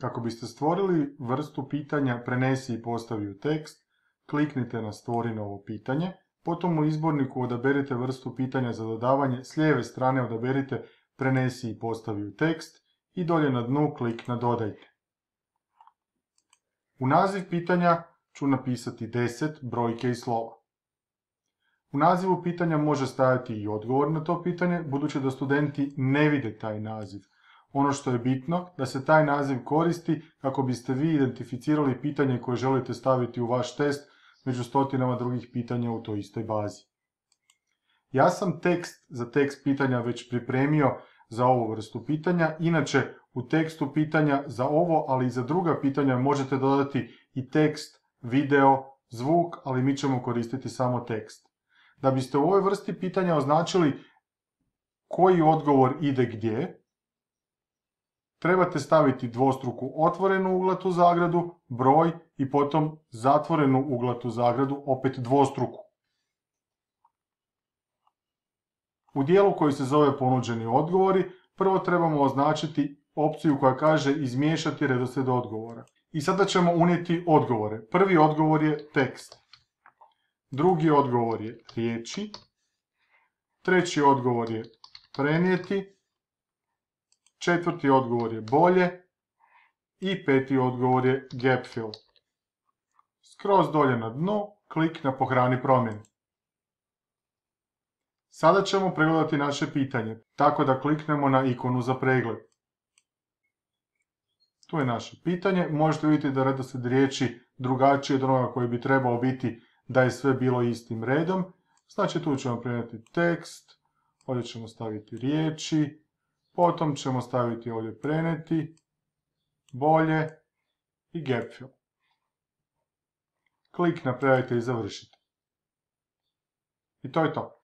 Kako biste stvorili vrstu pitanja prenesi i postavi u tekst, kliknite na stvori novo pitanje, potom u izborniku odaberite vrstu pitanja za dodavanje, s lijeve strane odaberite prenesi i postavi u tekst i dolje na dnu klik na dodajte. U naziv pitanja ću napisati 10 brojke i slova. U nazivu pitanja može stajati i odgovor na to pitanje, budući da studenti ne vide taj naziv. Ono što je bitno, da se taj naziv koristi kako biste vi identificirali pitanje koje želite staviti u vaš test među stotinama drugih pitanja u toj istoj bazi. Ja sam tekst za tekst pitanja već pripremio za ovu vrstu pitanja. Inače, u tekstu pitanja za ovo, ali i za druga pitanja možete dodati i tekst, video, zvuk, ali mi ćemo koristiti samo tekst. Da biste u ovoj vrsti pitanja označili koji odgovor ide gdje, trebate staviti dvostruku otvorenu uglatu zagradu, broj i potom zatvorenu uglatu zagradu, opet dvostruku. U dijelu koji se zove ponuđeni odgovori, prvo trebamo označiti opciju koja kaže izmiješati redoslijed odgovora. I sada ćemo unijeti odgovore. Prvi odgovor je tekst. Drugi odgovor je riječi. Treći odgovor je prenijeti. Četvrti odgovor je bolje. I peti odgovor je gap fill. Skroz dolje na dnu, klik na pohrani promjene. Sada ćemo pregledati naše pitanje, tako da kliknemo na ikonu za pregled. Tu je naše pitanje, možete vidjeti da redoslijed riječi drugačiji od onoga koji bi trebao biti da je sve bilo istim redom. Znači tu ćemo prenijeti tekst, ovdje ćemo staviti riječi, potom ćemo staviti ovdje prenijeti, bolje i gap fill. Klik napravite i završite. I to je to.